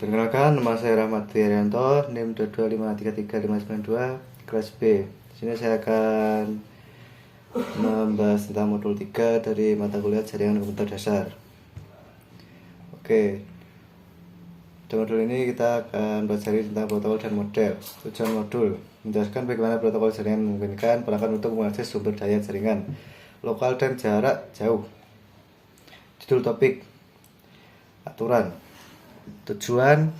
Perkenalkan, nama saya Rahmat Triharyanto, NIM 225333592, kelas B. Di sini saya akan membahas tentang modul 3 dari mata kuliah Jaringan Komputer Dasar. Oke, di modul ini kita akan belajar tentang protokol dan model. Tujuan modul menjelaskan bagaimana protokol jaringan memungkinkan perangkat untuk mengakses sumber daya jaringan lokal dan jarak jauh. Judul topik: aturan. Tujuan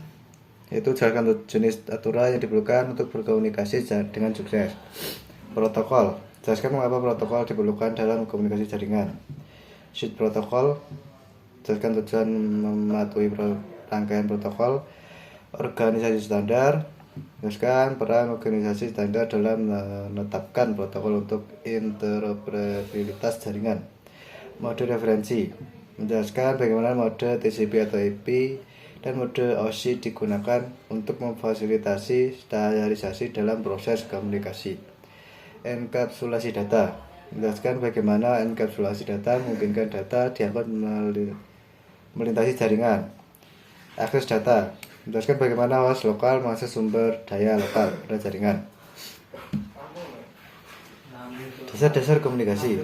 yaitu jelaskan jenis aturan yang diperlukan untuk berkomunikasi dengan sukses. Protokol, jelaskan mengapa protokol diperlukan dalam komunikasi jaringan. Sheet protokol, jelaskan tujuan mematuhi rangkaian protokol. Organisasi standar, jelaskan peran organisasi standar dalam menetapkan protokol untuk interoperabilitas jaringan. Mode referensi, menjelaskan bagaimana mode TCP atau IP dan mode OSI digunakan untuk memfasilitasi standarisasi dalam proses komunikasi. Enkapsulasi data, menjelaskan bagaimana enkapsulasi data memungkinkan data diangkut melintasi jaringan. Akses data, menjelaskan bagaimana host lokal mengakses sumber daya lokal pada jaringan. Dasar-dasar komunikasi.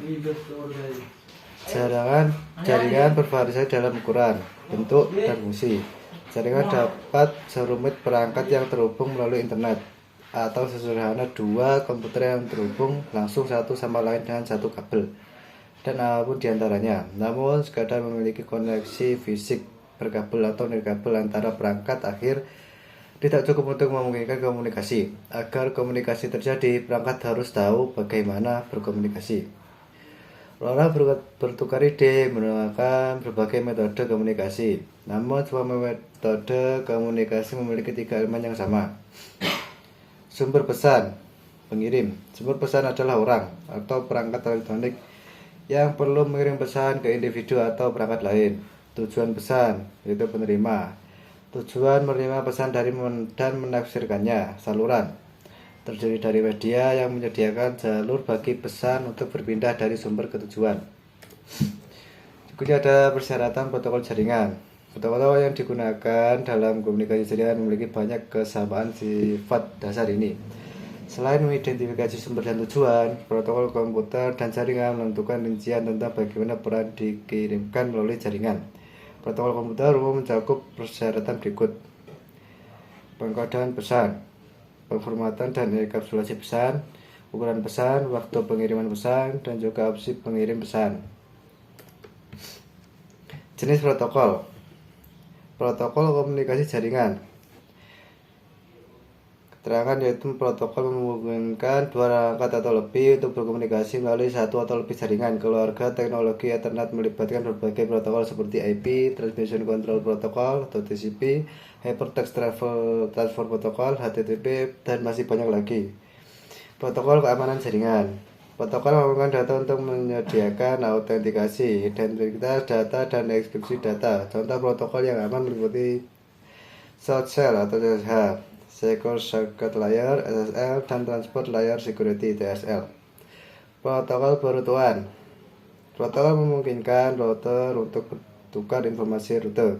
Jaringan bervariasi dalam ukuran, bentuk, dan fungsi. Jaringan dapat serumit perangkat yang terhubung melalui internet, atau sesederhana dua komputer yang terhubung langsung satu sama lain dengan satu kabel, dan apapun diantaranya. Namun, sekadar memiliki koneksi fisik berkabel atau nirkabel antara perangkat akhir tidak cukup untuk memungkinkan komunikasi. Agar komunikasi terjadi, perangkat harus tahu bagaimana berkomunikasi. Orang bertukar ide menggunakan berbagai metode komunikasi. Namun semua metode komunikasi memiliki 3 elemen yang sama. Sumber pesan, pengirim. Sumber pesan adalah orang atau perangkat elektronik yang perlu mengirim pesan ke individu atau perangkat lain. Tujuan pesan, yaitu penerima. Tujuan menerima pesan dari dan menafsirkannya, saluran. Terdiri dari media yang menyediakan jalur bagi pesan untuk berpindah dari sumber ke tujuan. Berikutnya ada persyaratan protokol jaringan. Protokol yang digunakan dalam komunikasi jaringan memiliki banyak kesamaan sifat dasar ini. Selain mengidentifikasi sumber dan tujuan, protokol komputer dan jaringan menentukan rincian tentang bagaimana peran dikirimkan melalui jaringan. Protokol komputer umum mencakup persyaratan berikut: pengkodean pesan, pemformatan dan enkapsulasi pesan, ukuran pesan, waktu pengiriman pesan, dan juga opsi pengirim pesan. Jenis protokol. Protokol komunikasi jaringan. Keterangan yaitu protokol memungkinkan dua perangkat atau lebih untuk berkomunikasi melalui satu atau lebih jaringan. Keluarga teknologi Ethernet melibatkan berbagai protokol seperti IP, Transmission Control Protocol atau TCP, Hypertext Transfer Protocol, HTTP, dan masih banyak lagi. Protokol keamanan jaringan. Protokol memungkinkan data untuk menyediakan autentikasi, identitas data, dan ekskripsi data. Contoh protokol yang aman meliputi SSL atau SSH, Secure Circuit Layer (SSL), dan Transport Layer Security (TSL). Protokol perutuan. Protokol memungkinkan router untuk bertukar informasi rute,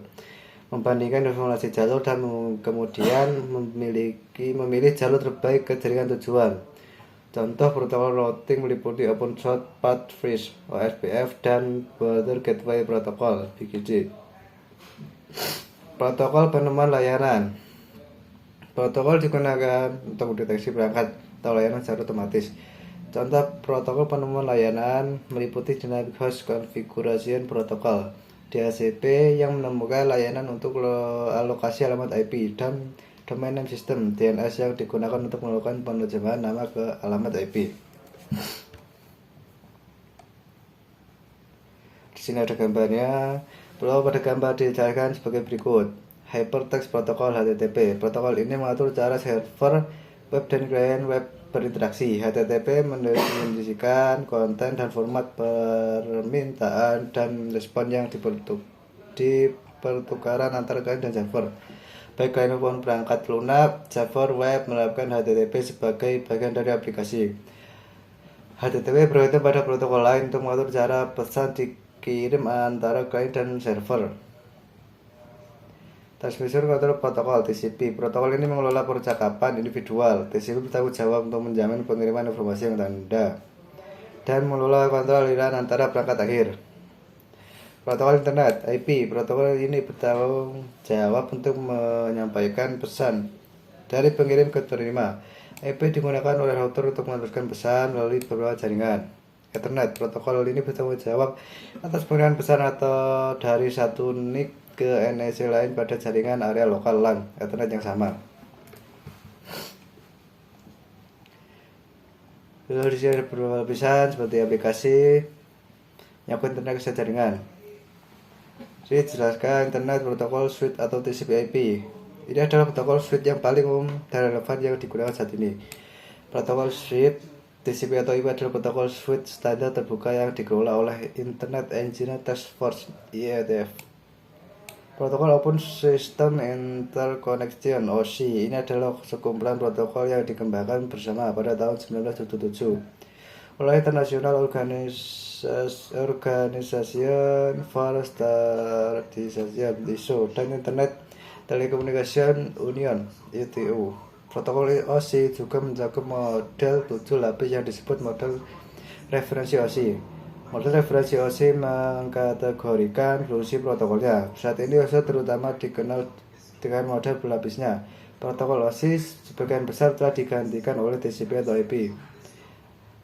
membandingkan informasi jalur, dan kemudian memilih jalur terbaik ke jaringan tujuan. Contoh protokol routing meliputi Open Short Path First (OSPF) dan Border Gateway Protocol (BGP). Protokol penemuan layanan. Protokol digunakan untuk mendeteksi perangkat atau layanan secara otomatis. Contoh protokol penemuan layanan meliputi Dynamic Host Configuration Protocol (DHCP) yang menemukan layanan untuk alokasi alamat IP, dan Domain Name System (DNS) yang digunakan untuk melakukan penerjemahan nama ke alamat IP. Di sini ada gambarnya. Pada gambar dijelaskan sebagai berikut. Hypertext Protocol (HTTP). Protokol ini mengatur cara server web dan klien web berinteraksi. HTTP mendefinisikan konten dan format permintaan dan respon yang dipertukaran antara klien dan server. Baik klien maupun perangkat lunak, server web menerapkan HTTP sebagai bagian dari aplikasi. HTTP bergantung pada protokol lain untuk mengatur cara pesan dikirim antara klien dan server. Transmission Control Protocol (TCP). Protokol ini mengelola percakapan individual. TCP bertanggung jawab untuk menjamin pengiriman informasi yang tanda dan mengelola kontrol aliran antara perangkat akhir. Protokol Internet (IP). Protokol ini bertanggung jawab untuk menyampaikan pesan dari pengirim ke penerima. IP digunakan oleh router untuk meneruskan pesan melalui beberapa jaringan. Ethernet. Protokol ini bertanggung jawab atas pengiriman pesan atau dari satu NIC ke NIC lain pada jaringan area lokal LAN Ethernet yang sama. Di sini ada beberapa lapisan seperti aplikasi nyambung internet ke jaringan. Saya jelaskan internet protokol suite atau TCP/IP. Ini adalah protokol suite yang paling umum dan relevan yang digunakan saat ini. Protokol suite TCP atau IP adalah protokol suite standar terbuka yang dikelola oleh Internet Engineering Task Force (IETF). Protokol Open System Interconnection (OSI). Ini adalah sekumpulan protokol yang dikembangkan bersama pada tahun 1977 oleh International Organization for Standardization (ISO) dan Internet Telecommunication Union (ITU). Protokol OSI juga mencakup model 7 lapis yang disebut model referensi OSI. Model referensi OSI mengkategorikan fungsi protokolnya. Saat ini OSI terutama dikenal dengan model berlapisnya. Protokol OSI sebagian besar telah digantikan oleh TCP atau IP.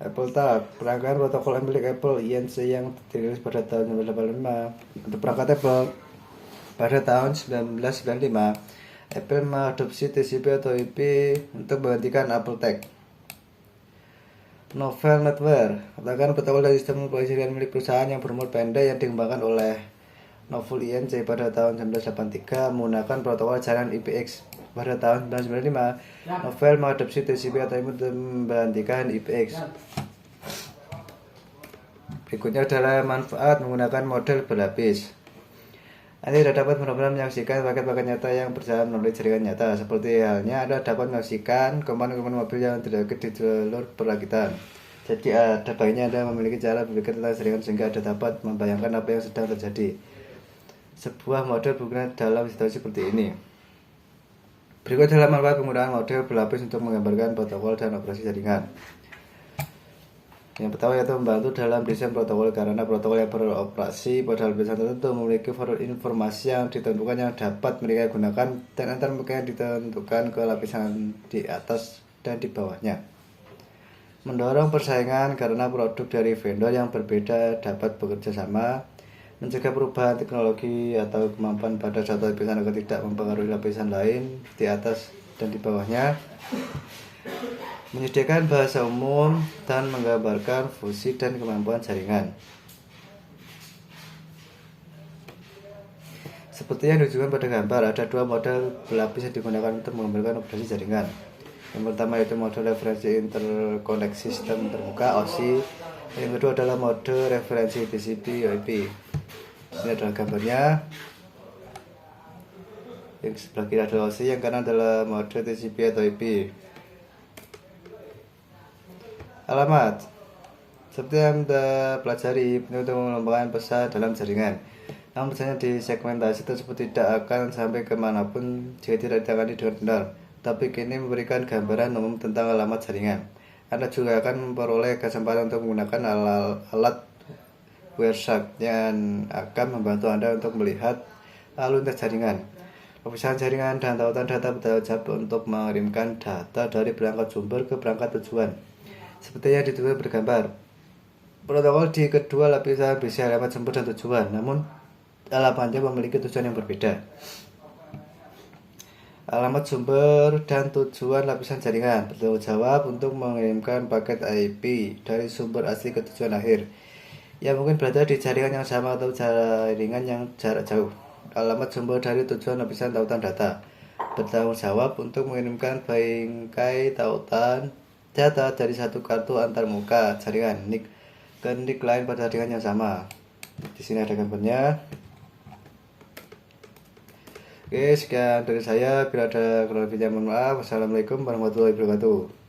AppleTalk, perangkat protokol milik Apple Inc. yang dirilis pada tahun 1985. Untuk perangkat Apple pada tahun 1995, Apple mengadopsi TCP atau IP untuk menggantikan AppleTalk. Novel Network, katakan protokol dari sistem pengisian milik perusahaan yang berumur pendek yang dikembangkan oleh Novel Inc. pada tahun 1983 menggunakan protokol jaringan IPX. Pada tahun 1995, Novel mengadopsi TCP atau IP untuk menggantikan IPX. Berikutnya adalah manfaat menggunakan model berlapis. Anda tidak dapat benar-benar menyaksikan paket-paket nyata yang berjalan melalui jaringan nyata. Seperti halnya Anda dapat menyaksikan komponen-komponen mobil yang terdapat di jalur perakitan. Jadi ada baiknya Anda memiliki cara berpikir tentang jaringan sehingga Anda dapat membayangkan apa yang sedang terjadi. Sebuah model berguna dalam situasi seperti ini. Berikut adalah manfaat penggunaan model berlapis untuk menggambarkan protokol dan operasi jaringan. Yang pertama yaitu membantu dalam desain protokol karena protokol yang beroperasi pada lapisan tertentu memiliki informasi yang ditentukan yang dapat mereka gunakan dan antar mereka yang ditentukan ke lapisan di atas dan di bawahnya. Mendorong persaingan karena produk dari vendor yang berbeda dapat bekerja sama, mencegah perubahan teknologi atau kemampuan pada satu lapisan agar tidak mempengaruhi lapisan lain di atas dan di bawahnya. Menyediakan bahasa umum dan menggambarkan fungsi dan kemampuan jaringan. Seperti yang ditunjukkan pada gambar, ada dua model berlapis yang digunakan untuk menggambarkan operasi jaringan. Yang pertama yaitu model referensi interkoneksi sistem terbuka (OSI). Yang kedua adalah mode referensi TCP/IP. Ini adalah gambarnya. Yang sebelah kiri adalah OSI, yang kanan adalah mode TCP atau IP. Alamat. Seperti yang kita pelajari, untuk mengembangkan pesan dalam jaringan. Namun pesannya di segmentasi tersebut tidak akan sampai kemanapun jika tidak ditangani dengan benar. Tapi kini memberikan gambaran umum tentang alamat jaringan. Anda juga akan memperoleh kesempatan untuk menggunakan alat Wireshark yang akan membantu Anda untuk melihat lalu lintas jaringan. Pemisahan jaringan dan tautan data bertanggung jawab untuk mengirimkan data dari perangkat sumber ke perangkat tujuan. Seperti yang ditulis bergambar, protokol di kedua lapisan bisa alamat sumber dan tujuan, namun alamatnya memiliki tujuan yang berbeda. Alamat sumber dan tujuan lapisan jaringan bertanggung jawab untuk mengirimkan paket IP dari sumber asli ke tujuan akhir yang mungkin berada di jaringan yang sama atau jaringan yang jarak jauh. Alamat sumber dari tujuan lapisan tautan data bertanggung jawab untuk mengirimkan bingkai tautan data dari satu kartu antarmuka jaringan NIC ke NIC lain pada jaringan yang sama. Di sini ada gambarnya. Oke, sekian dari saya. Bila ada kurang lebihnya mohon maaf. Wassalamualaikum warahmatullahi wabarakatuh.